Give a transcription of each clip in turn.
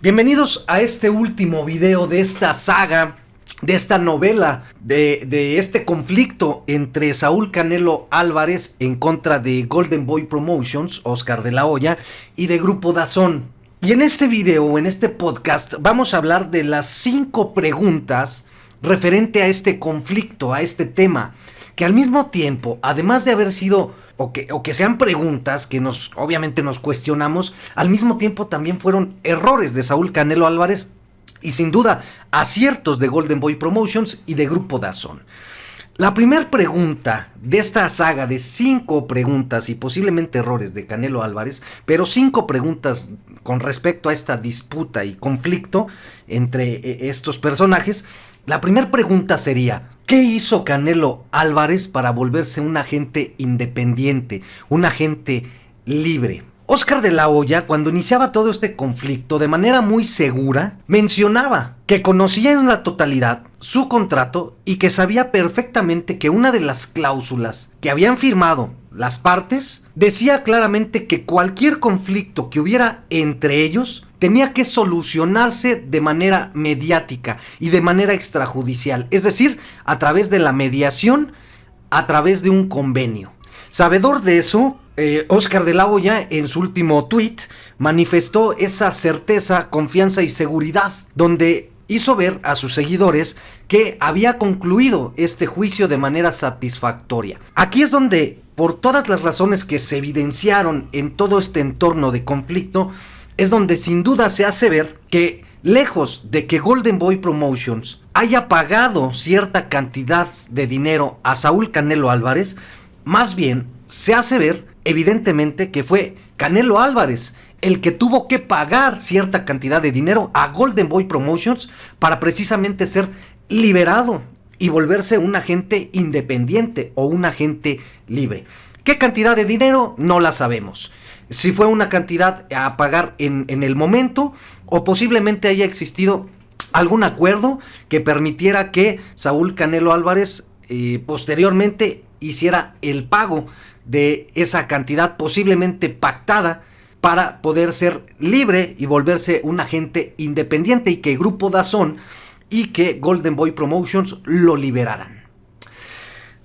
Bienvenidos a este último video de esta saga, de esta novela, de este conflicto entre Saúl Canelo Álvarez en contra de Golden Boy Promotions, Oscar de la Hoya, y de Grupo DAZN. Y en este video, en este podcast, vamos a hablar de las 5 preguntas referente a este conflicto, a este tema, que al mismo tiempo, además de haber sido o que sean preguntas que obviamente nos cuestionamos, al mismo tiempo también fueron errores de Saúl Canelo Álvarez y sin duda aciertos de Golden Boy Promotions y de Grupo DAZN. La primera pregunta de esta saga de 5 preguntas y posiblemente errores de Canelo Álvarez, pero 5 preguntas con respecto a esta disputa y conflicto entre estos personajes. La primera pregunta sería: ¿qué hizo Canelo Álvarez para volverse un agente independiente, un agente libre? Oscar de la Hoya, cuando iniciaba todo este conflicto, de manera muy segura, mencionaba que conocía en la totalidad su contrato y que sabía perfectamente que una de las cláusulas que habían firmado las partes decía claramente que cualquier conflicto que hubiera entre ellos tenía que solucionarse de manera mediática y de manera extrajudicial, es decir, a través de la mediación, a través de un convenio. Sabedor de eso, Oscar de la Hoya en su último tweet manifestó esa certeza, confianza y seguridad, donde hizo ver a sus seguidores que había concluido este juicio de manera satisfactoria. Aquí es donde, por todas las razones que se evidenciaron en todo este entorno de conflicto, es donde sin duda se hace ver que, lejos de que Golden Boy Promotions haya pagado cierta cantidad de dinero a Saúl Canelo Álvarez, más bien se hace ver evidentemente que fue Canelo Álvarez el que tuvo que pagar cierta cantidad de dinero a Golden Boy Promotions para precisamente ser liberado y volverse un agente independiente o un agente libre. ¿Qué cantidad de dinero? No la sabemos. Si fue una cantidad a pagar en el momento, o posiblemente haya existido algún acuerdo que permitiera que Saúl Canelo Álvarez posteriormente hiciera el pago de esa cantidad posiblemente pactada para poder ser libre y volverse un agente independiente, y que Grupo DAZN y que Golden Boy Promotions lo liberaran.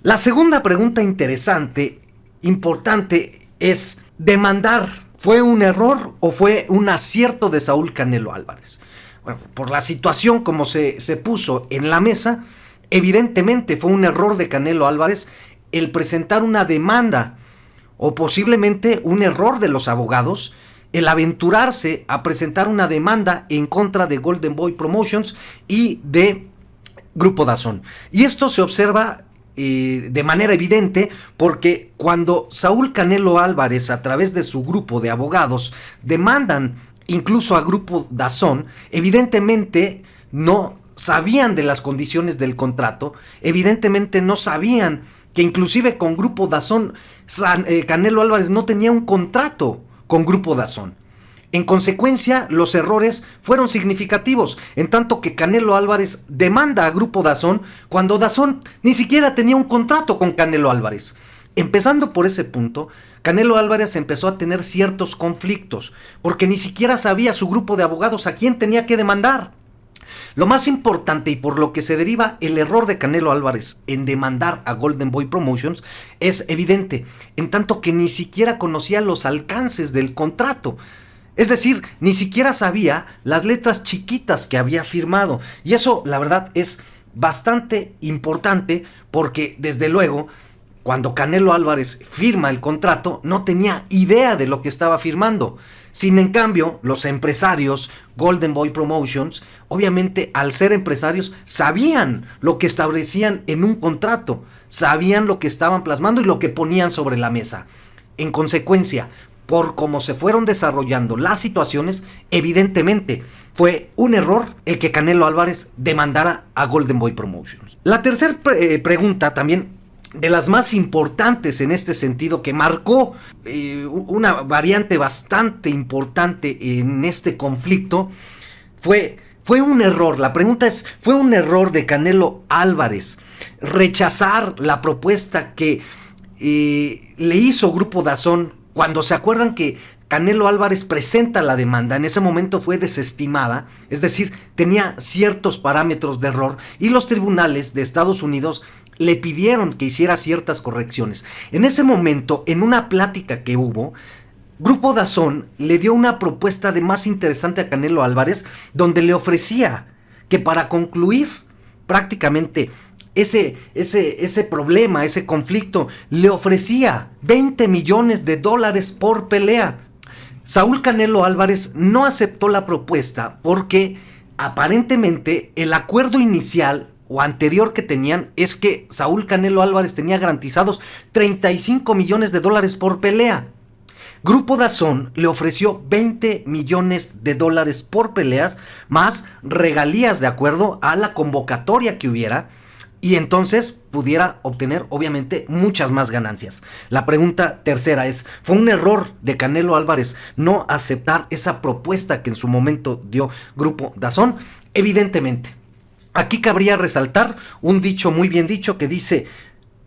La segunda pregunta interesante, importante, es: ¿demandar fue un error o fue un acierto de Saúl Canelo Álvarez? Bueno, por la situación como se puso en la mesa, evidentemente fue un error de Canelo Álvarez el presentar una demanda, o posiblemente un error de los abogados el aventurarse a presentar una demanda en contra de Golden Boy Promotions y de Grupo DAZN. Y esto se observa de manera evidente porque cuando Saúl Canelo Álvarez, a través de su grupo de abogados, demandan incluso a Grupo DAZN, evidentemente no sabían de las condiciones del contrato, evidentemente no sabían que inclusive con Grupo DAZN, Canelo Álvarez no tenía un contrato con Grupo DAZN. En consecuencia, los errores fueron significativos, en tanto que Canelo Álvarez demanda a Grupo DAZN cuando DAZN ni siquiera tenía un contrato con Canelo Álvarez. Empezando por ese punto, Canelo Álvarez empezó a tener ciertos conflictos, porque ni siquiera sabía su grupo de abogados a quién tenía que demandar. Lo más importante, y por lo que se deriva el error de Canelo Álvarez en demandar a Golden Boy Promotions, es evidente, en tanto que ni siquiera conocía los alcances del contrato. Es decir, ni siquiera sabía las letras chiquitas que había firmado. Y eso, la verdad, es bastante importante porque, desde luego, cuando Canelo Álvarez firma el contrato, no tenía idea de lo que estaba firmando. Sin en cambio, los empresarios, Golden Boy Promotions, obviamente al ser empresarios, sabían lo que establecían en un contrato, sabían lo que estaban plasmando y lo que ponían sobre la mesa. En consecuencia, por cómo se fueron desarrollando las situaciones, evidentemente fue un error el que Canelo Álvarez demandara a Golden Boy Promotions. La tercera pregunta, también de las más importantes en este sentido, que marcó una variante bastante importante en este conflicto, fue un error. La pregunta es: ¿fue un error de Canelo Álvarez rechazar la propuesta que le hizo Grupo DAZN, cuando se acuerdan que Canelo Álvarez presenta la demanda, en ese momento fue desestimada, es decir, tenía ciertos parámetros de error y los tribunales de Estados Unidos le pidieron que hiciera ciertas correcciones. En ese momento, en una plática que hubo, Grupo DAZN le dio una propuesta de más interesante a Canelo Álvarez, donde le ofrecía que para concluir prácticamente ese problema, ese conflicto, le ofrecía $20 millones por pelea. Saúl Canelo Álvarez no aceptó la propuesta porque aparentemente el acuerdo inicial o anterior que tenían es que Saúl Canelo Álvarez tenía garantizados $35 millones por pelea. Grupo DAZN le ofreció $20 millones por peleas más regalías de acuerdo a la convocatoria que hubiera, y entonces pudiera obtener obviamente muchas más ganancias. La pregunta tercera es, ¿fue un error de Canelo Álvarez no aceptar esa propuesta que en su momento dio Grupo DAZN? Evidentemente. Aquí cabría resaltar un dicho muy bien dicho que dice,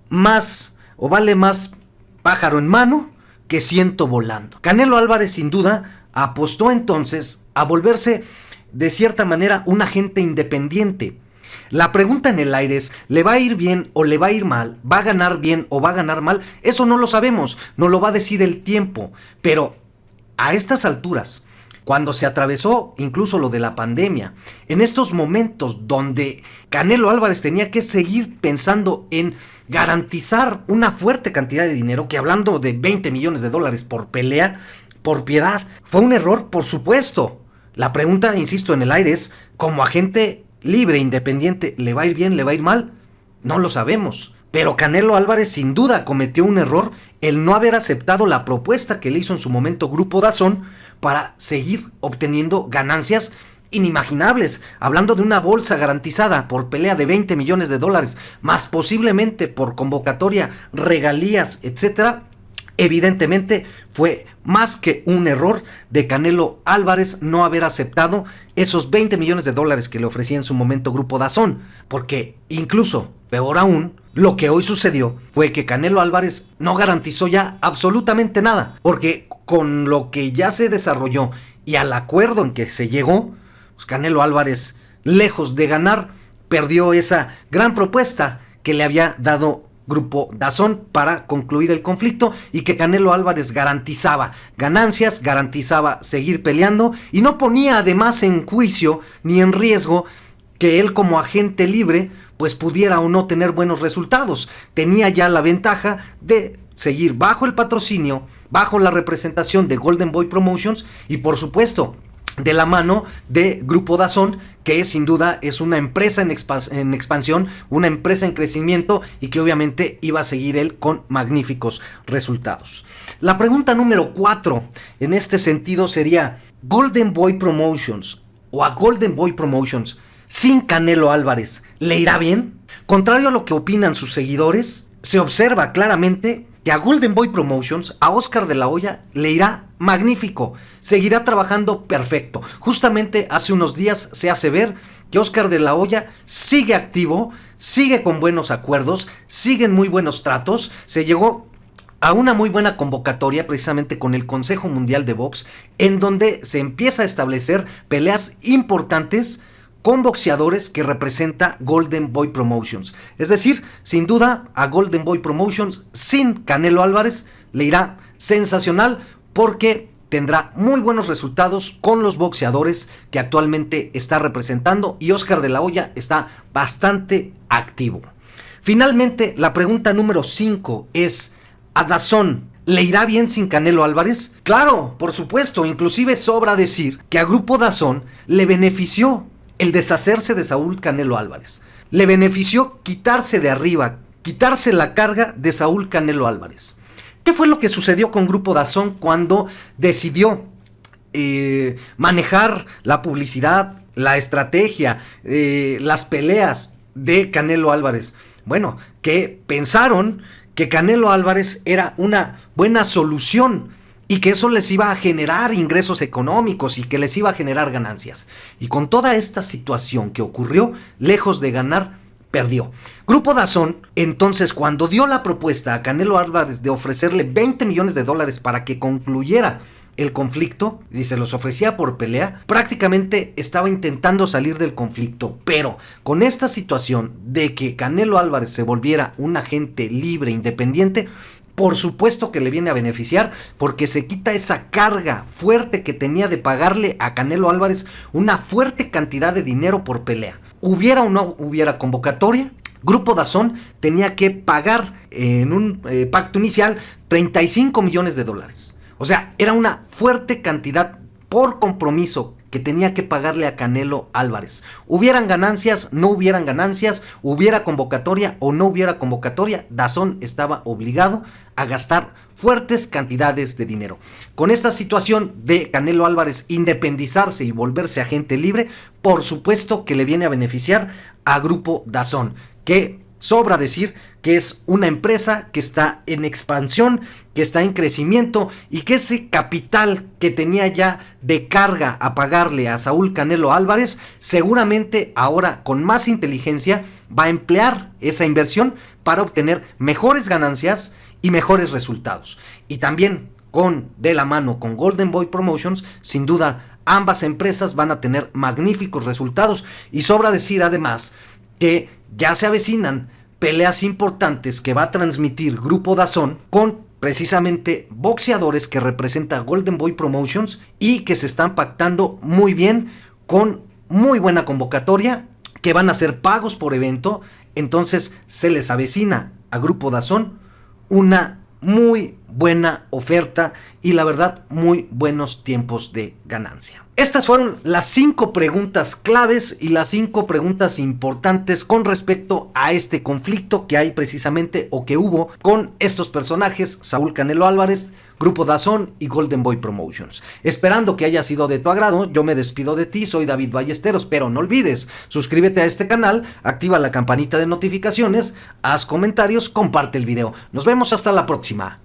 más o vale más pájaro en mano que ciento volando. Canelo Álvarez sin duda apostó entonces a volverse de cierta manera un agente independiente. La pregunta en el aire es, ¿le va a ir bien o le va a ir mal? ¿Va a ganar bien o va a ganar mal? Eso no lo sabemos, nos lo va a decir el tiempo. Pero a estas alturas, cuando se atravesó incluso lo de la pandemia, en estos momentos donde Canelo Álvarez tenía que seguir pensando en garantizar una fuerte cantidad de dinero, que hablando de $20 millones por pelea, por piedad, fue un error, por supuesto. La pregunta, insisto, en el aire es, como agente libre, independiente, ¿le va a ir bien, le va a ir mal? No lo sabemos. Pero Canelo Álvarez sin duda cometió un error el no haber aceptado la propuesta que le hizo en su momento Grupo DAZN para seguir obteniendo ganancias inimaginables, hablando de una bolsa garantizada por pelea de $20 millones, más posiblemente por convocatoria, regalías, etcétera. Evidentemente fue más que un error de Canelo Álvarez no haber aceptado esos $20 millones que le ofrecía en su momento Grupo DAZN, porque incluso, peor aún, lo que hoy sucedió fue que Canelo Álvarez no garantizó ya absolutamente nada, porque con lo que ya se desarrolló y al acuerdo en que se llegó, pues Canelo Álvarez, lejos de ganar, perdió esa gran propuesta que le había dado Grupo DAZN para concluir el conflicto, y que Canelo Álvarez garantizaba ganancias, garantizaba seguir peleando y no ponía además en juicio ni en riesgo que él como agente libre pues pudiera o no tener buenos resultados. Tenía ya la ventaja de seguir bajo el patrocinio, bajo la representación de Golden Boy Promotions y por supuesto de la mano de Grupo DAZN, que sin duda es una empresa en expansión, una empresa en crecimiento y que obviamente iba a seguir él con magníficos resultados. La pregunta número 4 en este sentido sería, ¿Golden Boy Promotions o a Golden Boy Promotions sin Canelo Álvarez le irá bien? Contrario a lo que opinan sus seguidores, se observa claramente que a Golden Boy Promotions, a Oscar de la Hoya, le irá magnífico, seguirá trabajando perfecto. Justamente hace unos días se hace ver que Oscar de la Hoya sigue activo, sigue con buenos acuerdos, siguen muy buenos tratos, se llegó a una muy buena convocatoria precisamente con el Consejo Mundial de Box, en donde se empieza a establecer peleas importantes con boxeadores que representa Golden Boy Promotions. Es decir, sin duda a Golden Boy Promotions sin Canelo Álvarez le irá sensacional, porque tendrá muy buenos resultados con los boxeadores que actualmente está representando, y Oscar de la Hoya está bastante activo. Finalmente, la pregunta número 5 es, ¿a DAZN le irá bien sin Canelo Álvarez? Claro, por supuesto, inclusive sobra decir que a Grupo DAZN le benefició el deshacerse de Saúl Canelo Álvarez. Le benefició quitarse de arriba, quitarse la carga de Saúl Canelo Álvarez. ¿Qué fue lo que sucedió con Grupo DAZN cuando decidió manejar la publicidad, la estrategia, las peleas de Canelo Álvarez? Bueno, que pensaron que Canelo Álvarez era una buena solución y que eso les iba a generar ingresos económicos y que les iba a generar ganancias. Y con toda esta situación que ocurrió, lejos de ganar, perdió. Grupo DAZN, entonces, cuando dio la propuesta a Canelo Álvarez de ofrecerle $20 millones para que concluyera el conflicto y se los ofrecía por pelea, prácticamente estaba intentando salir del conflicto. Pero con esta situación de que Canelo Álvarez se volviera un agente libre, independiente, por supuesto que le viene a beneficiar, porque se quita esa carga fuerte que tenía de pagarle a Canelo Álvarez una fuerte cantidad de dinero por pelea. Hubiera o no hubiera convocatoria, Grupo DAZN tenía que pagar en un pacto inicial 35 millones de dólares. O sea, era una fuerte cantidad por compromiso que tenía que pagarle a Canelo Álvarez. Hubieran ganancias, no hubieran ganancias, hubiera convocatoria o no hubiera convocatoria, DAZN estaba obligado a gastar fuertes cantidades de dinero. Con esta situación de Canelo Álvarez independizarse y volverse agente libre, por supuesto que le viene a beneficiar a Grupo DAZN, que sobra decir que es una empresa que está en expansión, que está en crecimiento y que ese capital que tenía ya de carga a pagarle a Saúl Canelo Álvarez, seguramente ahora con más inteligencia va a emplear esa inversión para obtener mejores ganancias y mejores resultados. Y también de la mano con Golden Boy Promotions, sin duda ambas empresas van a tener magníficos resultados, y sobra decir además que ya se avecinan peleas importantes que va a transmitir Grupo DAZN con precisamente boxeadores que representa Golden Boy Promotions y que se están pactando muy bien, con muy buena convocatoria, que van a ser pagos por evento. Entonces se les avecina a Grupo DAZN una muy buena oferta y la verdad muy buenos tiempos de ganancia. Estas fueron las 5 preguntas claves y las 5 preguntas importantes con respecto a este conflicto que hay precisamente, o que hubo, con estos personajes, Saúl Canelo Álvarez, Grupo DAZN y Golden Boy Promotions. Esperando que haya sido de tu agrado, yo me despido de ti, soy David Ballesteros, pero no olvides, suscríbete a este canal, activa la campanita de notificaciones, haz comentarios, comparte el video. Nos vemos hasta la próxima.